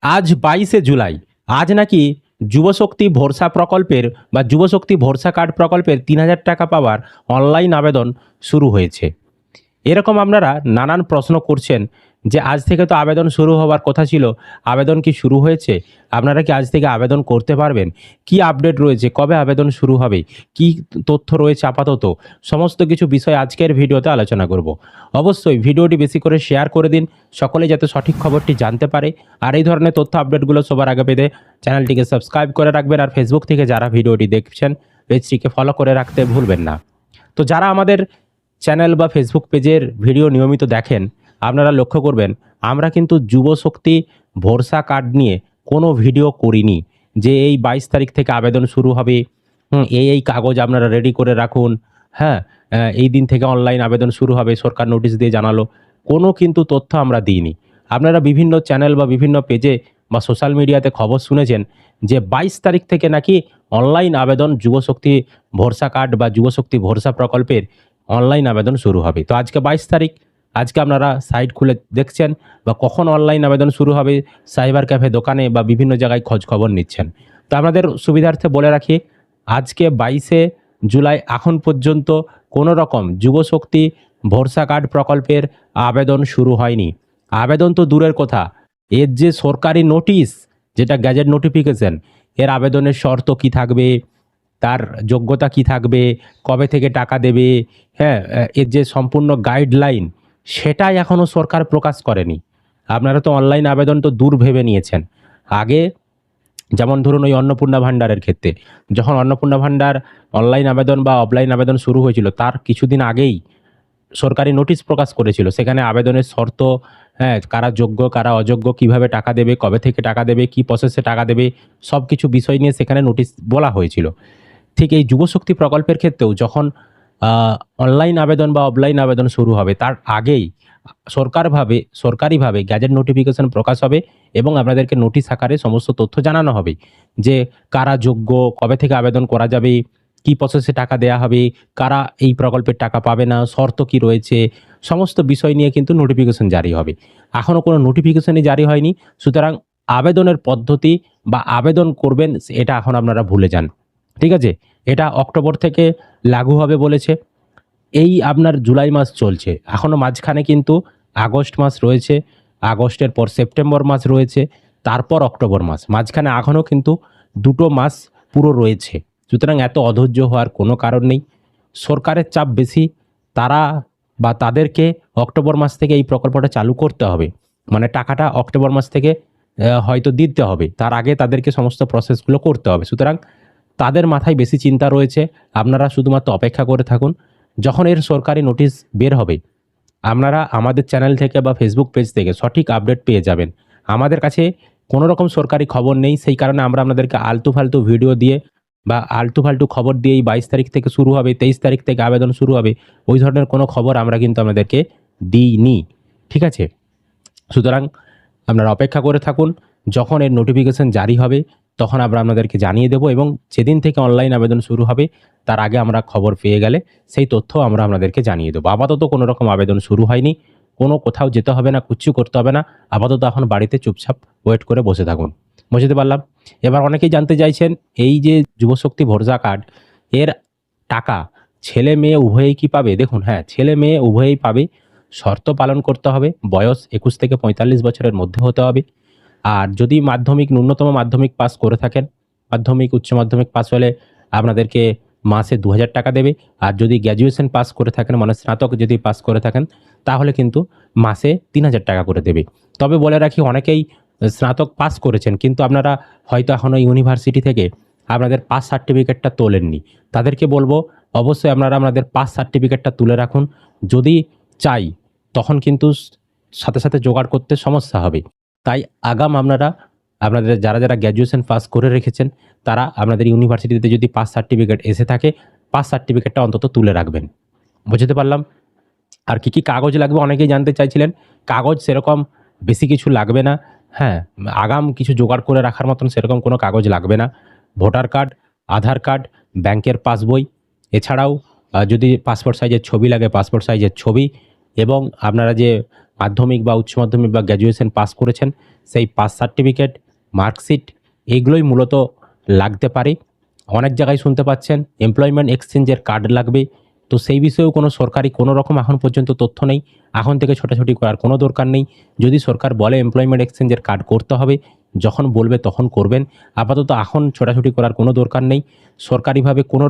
আজ 22শে জুলাই। আজ নাকি যুবশক্তি ভরসা প্রকল্পের বা যুবশক্তি ভরসা কার্ড প্রকল্পের ৩,০০০ টাকা পাওয়ার অনলাইন আবেদন শুরু হয়েছে। এরকম আপনারা নানান প্রশ্ন করছেন যে আজ থেকে তো আবেদন শুরু হওয়ার কথা ছিল, আবেদন কি শুরু হয়েছে? আপনারা কি আজ থেকে আবেদন করতে পারবেন? কি আপডেট রয়েছে? কবে আবেদন শুরু হবে? কি তথ্য রয়েছে আপাতত? সমস্ত কিছু বিষয় আজকের ভিডিওতে আলোচনা করব। অবশ্যই ভিডিওটি বেশি করে শেয়ার করে দিন, সকলে যাতে সঠিক খবরটি জানতে পারে। আর এই ধরনের তথ্য আপডেটগুলো সবার আগে পেতে চ্যানেলটিকে সাবস্ক্রাইব করে রাখবেন। আর ফেসবুক থেকে যারা ভিডিওটি দেখছেন পেজটিকে ফলো করে রাখতে ভুলবেন না। তো যারা আমাদের চ্যানেল বা ফেসবুক পেজের ভিডিও নিয়মিত দেখেন, আপনারা লক্ষ্য করবেন আমরা কিন্তু যুবশক্তি ভরসা কার্ড নিয়ে কোনো ভিডিও করিনি যে এই 22 তারিখ থেকে আবেদন শুরু হবে, এই কাগজ আপনারা রেডি করে রাখুন, হ্যাঁ, এই দিন থেকে অনলাইন আবেদন শুরু হবে সরকার নোটিশ দিয়ে জানালো। কোনো কিন্তু তথ্য আমরা দিইনি। আপনারা বিভিন্ন চ্যানেল বা বিভিন্ন পেজে বা সোশ্যাল মিডিয়াতে খবর শুনেছেন যে 22 তারিখ থেকে নাকি অনলাইন আবেদন যুবশক্তি ভরসা কার্ড বা যুবশক্তি ভরসা প্রকল্পের অনলাইন আবেদন শুরু হবে। তো আজকে 22 তারিখ, আজকে আপনারা সাইট খুলে দেখছেন বা কখন অনলাইন আবেদন শুরু হবে সাইবার ক্যাফে দোকানে বা বিভিন্ন জায়গায় খোঁজ খবর নিচ্ছেন। তো আপনাদের সুবিধার্থে বলে রাখি, আজকে 22শে জুলাই এখন পর্যন্ত কোনো রকম যুবশক্তি ভরসা কার্ড প্রকল্পের আবেদন শুরু হয়নি। আবেদন তো দূরের কথা, এর যে সরকারি নোটিশ, যেটা গ্যাজেট নোটিফিকেশন, এর আবেদনের শর্ত কী থাকবে, তার যোগ্যতা কি থাকবে, কবে থেকে টাকা দেবে, হ্যাঁ, এর যে সম্পূর্ণ গাইডলাইন সেটাই এখনও সরকার প্রকাশ করেনি। আপনারা তো অনলাইন আবেদন তো দূর ভেবে নিয়েছেন। আগে যেমন ধরুন ওই অন্নপূর্ণা ভাণ্ডারের ক্ষেত্রে, যখন অন্নপূর্ণা ভাণ্ডার অনলাইন আবেদন বা অফলাইন আবেদন শুরু হয়েছিল তার কিছুদিন আগেই সরকারি নোটিশ প্রকাশ করেছিল। সেখানে আবেদনের শর্ত, হ্যাঁ, কারা যোগ্য কারা অযোগ্য, কিভাবে টাকা দেবে, কবে থেকে টাকা দেবে, কি প্রসেসে টাকা দেবে, সব কিছু বিষয় নিয়ে সেখানে নোটিশ বলা হয়েছিল। ঠিক এই যুবশক্তি প্রকল্পের ক্ষেত্রেও যখন আ অনলাইন আবেদন বা অফলাইন আবেদন শুরু হবে তার আগেই সরকারিভাবে গ্যাজেট নোটিফিকেশন প্রকাশ হবে এবং আপনাদেরকে নোটিশ আকারে সমস্ত তথ্য জানানো হবে যে কারা যোগ্য, কবে থেকে আবেদন করা যাবে, কি প্রসেসে টাকা দেয়া হবে, কারা এই প্রকল্পের টাকা পাবে না, শর্ত কি রয়েছে, সমস্ত বিষয় নিয়ে কিন্তু নোটিফিকেশন জারি হবে। এখনও কোনো নোটিফিকেশনই জারি হয়নি। সুতরাং আবেদনের পদ্ধতি বা আবেদন করবেন এটা এখন আপনারা ভুলে যান। ঠিক আছে? এটা অক্টোবর থেকে লাগু হবে বলেছে। এই আপনার জুলাই মাস চলছে। এখনো মাঝখানে কিন্তু আগস্ট মাস রয়েছে। আগস্টের পর সেপ্টেম্বর মাস রয়েছে। তারপর অক্টোবর মাস। মাঝখানে এখনও কিন্তু ২ টো মাস পুরো রয়েছে। সুতরাং এত অধৈর্য হওয়ার কোনো কারণ নেই। সরকারের চাপ বেশি। তারা বা তাদেরকে অক্টোবর মাস থেকে এই প্রকল্পটা চালু করতে হবে। মানে টাকাটা অক্টোবর মাস থেকে হয়তো দিতে হবে। তার আগে তাদেরকে সমস্ত প্রসেসগুলো করতে হবে। সুতরাং তাদের মাথায় বেশি চিন্তা রয়েছে। আপনারা শুধুমাত্র অপেক্ষা করে থাকুন। যখন এর সরকারি নোটিশ বের হবে, আপনারা আমাদের চ্যানেল থেকে বা ফেসবুক পেজ থেকে সঠিক আপডেট পেয়ে যাবেন। আমাদের কাছে কোনো রকম সরকারি খবর নেই। সেই কারণে আমরা আপনাদেরকে আলতু-ফালতু ভিডিও দিয়ে বা আলতু-ফালতু খবর দিয়ে এই 22 তারিখ থেকে শুরু হবে, 23 তারিখ থেকে আবেদন শুরু হবে, ওই ধরনের কোনো খবর আমরা কিন্তু আপনাদেরকে দিইনি। ঠিক আছে? সুতরাং আপনারা অপেক্ষা করে থাকুন। যখন এর নোটিফিকেশন জারি হবে তখন আমরা আপনাদেরকে জানিয়ে দেব এবং যেদিন থেকে অনলাইন আবেদন শুরু হবে তার আগে আমরা খবর পেয়ে গেলে সেই তথ্য আমরা আপনাদেরকে জানিয়ে দেবো। আপাতত কোনো রকম আবেদন শুরু হয়নি। কোনো কোথাও যেতে হবে না, কিচ্ছু করতে হবে না। আপাতত এখন বাড়িতে চুপচাপ ওয়েট করে বসে থাকুন। বুঝতে পারলাম? এবার অনেকেই জানতে চাইছেন এই যে যুবশক্তি ভরসা কার্ড, এর টাকা ছেলে মেয়ে উভয়েই কি পাবে? দেখুন, হ্যাঁ, ছেলে মেয়ে উভয়েই পাবে। শর্ত পালন করতে হবে। বয়স ২১ থেকে ৪৫ বছরের মধ্যে হতে হবে। আর যদি মাধ্যমিক, ন্যূনতম মাধ্যমিক পাস করে থাকেন, মাধ্যমিক, উচ্চ মাধ্যমিক পাস হলে আপনাদেরকে মাসে ২,০০০ টাকা দেবে। আর যদি গ্র্যাজুয়েশন পাস করে থাকেন, মানে স্নাতক যদি পাস করে থাকেন, তাহলে কিন্তু মাসে ৩,০০০ টাকা করে দেবে। তবে বলে রাখি, অনেকেই স্নাতক পাস করেছেন কিন্তু আপনারা হয়তো এখনও ইউনিভার্সিটি থেকে আপনাদের পাস সার্টিফিকেটটা তোলেননি। তাদেরকে বলব অবশ্যই আপনারা আপনাদের পাস সার্টিফিকেটটা তুলে রাখুন। যদি চাই তখন কিন্তু সাথে, সাথে জোগাড় করতে সমস্যা হবে। তাই আগাম আপনারা আপনাদের যারা গ্র্যাজুয়েশন পাস করে রেখেছেন তারা আপনাদের ইউনিভার্সিটিতে যদি পাস সার্টিফিকেট এসে থাকে, পাস সার্টিফিকেটটা অন্তত তুলে রাখবেন। বুঝতে পারলাম? আর কি, কি কাগজ লাগবে অনেকেই জানতে চাইছিলেন। কাগজ সেরকম বেশি কিছু লাগবে না। হ্যাঁ, আগাম কিছু জোগাড় করে রাখার মতন সেরকম কোনো কাগজ লাগবে না। ভোটার কার্ড, আধার কার্ড, ব্যাংকের পাসবই, এছাড়াও যদি পাসপোর্ট সাইজের ছবি লাগে পাসপোর্ট সাইজের ছবি এবং আপনারা যে মাধ্যমিক বা উচ্চ মাধ্যমিক বা গ্র্যাজুয়েশন পাস করেছেন সেই পাস সার্টিফিকেট, মার্কশিট এইগুলোই মূলত লাগতে পারে। অনেক জায়গায় শুনতে পাচ্ছেন এমপ্লয়মেন্ট এক্সচেঞ্জের কার্ড লাগবে। তো সেই বিষয়েও কোনো সরকারি কোনো রকম এখন পর্যন্ত তথ্য নেই। এখন থেকে ছোটাছুটি করার কোনো দরকার নেই। যদি সরকার বলে এমপ্লয়মেন্ট এক্সচেঞ্জের কার্ড করতে হবে, যখন বলবে তখন করবেন। আপাতত এখন ছোটাছুটি করার কোনো দরকার নেই। সরকারিভাবে কোনো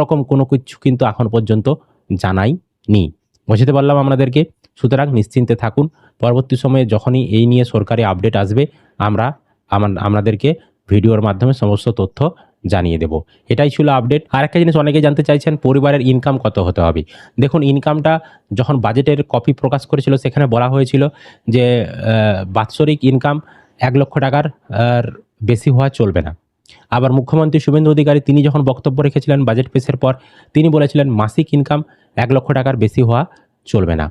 রকম কোনো কিছু কিন্তু এখন পর্যন্ত জানায়নি। বোঝাতে পারলাম আপনাদেরকে? সুতরাং নিশ্চিন্তে থাকুন। পরবর্তী সময়ে যখনই এই নিয়ে সরকারি আপডেট আসবে আমরা আপনাদেরকে ভিডিওর মাধ্যমে সমস্ত তথ্য জানিয়ে দেব। এটাই ছিল আপডেট। আরেকটা জিনিস অনেকেই জানতে চাইছেন, পরিবারের ইনকাম কত হতে হবে? দেখুন, ইনকামটা যখন বাজেটের কপি প্রকাশ করেছিল সেখানে বলা হয়েছিল যে বাৎসরিক ইনকাম ১ লক্ষ টাকার আর বেশি হওয়া চলবে না। আবার মুখ্যমন্ত্রী শুভেন্দু অধিকারী তিনি যখন বক্তব্য রেখেছিলেন বাজেট পেশের পর, তিনি বলেছিলেন মাসিক ইনকাম ১ লক্ষ টাকার বেশি হওয়া চলবে না।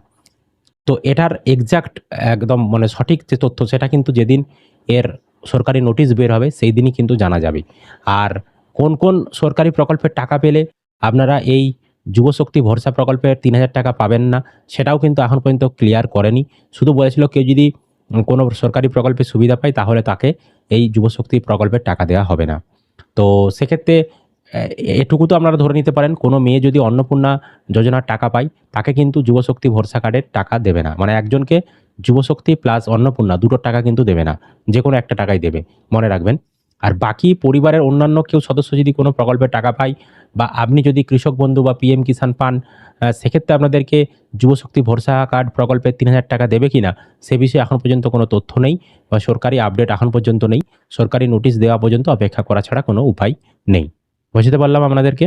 তো এটার এক্সাক্ট একদম মানে সঠিক যে তথ্য সেটা কিন্তু যেদিন এর সরকারি নোটিশ বের হবে সেই দিনই কিন্তু জানা যাবে। আর কোন কোন সরকারি প্রকল্পের টাকা পেলে আপনারা এই যুবশক্তি ভরসা প্রকল্পের ৩,০০০ টাকা পাবেন না, সেটাও কিন্তু এখন পর্যন্ত ক্লিয়ার করেনি। শুধু বলেছিল কেউ যদি কোনো সরকারি প্রকল্পে সুবিধা পায় তাহলে তাকে এই যুবশক্তি প্রকল্পের টাকা দেওয়া হবে না। তো সেক্ষেত্রে এটুকু তো আপনারা ধরে নিতে পারেন, কোনো মেয়ে যদি অন্নপূর্ণা যোজনার টাকা পায় তাকে কিন্তু যুবশক্তি ভরসা কার্ডের টাকা দেবে না। মানে একজনকে যুবশক্তি প্লাস অন্নপূর্ণা দুটোর টাকা কিন্তু দেবে না, যে কোনো একটা টাকাই দেবে, মনে রাখবেন। আর বাকি পরিবারের অন্যান্য কেউ সদস্য যদি কোনো প্রকল্পের টাকা পায় বা আপনি যদি কৃষক বন্ধু বা পিএম কিষাণ পান, সেক্ষেত্রে আপনাদেরকে যুবশক্তি ভরসা কার্ড প্রকল্পের ৩,০০০ টাকা দেবে কিনা সে বিষয়ে এখন পর্যন্ত কোনো তথ্য নেই বা সরকারি আপডেট এখন পর্যন্ত নেই। সরকারি নোটিশ দেওয়া পর্যন্ত অপেক্ষা করা ছাড়া কোনো উপায় নেই। বুঝতে পারলাম আপনাদেরকে?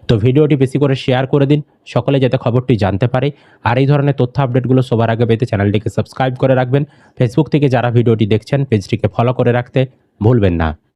তো ভিডিওটি বেশি করে শেয়ার করে দিন, সকলে যাতে খবরটি জানতে পারে। আর এই ধরনের তথ্য আপডেটগুলো সবার আগে পেতে চ্যানেলটিকে সাবস্ক্রাইব করে রাখবেন। ফেসবুক থেকে যারা ভিডিওটি দেখছেন পেজটিকে ফলো করে রাখতে ভুলবেন না।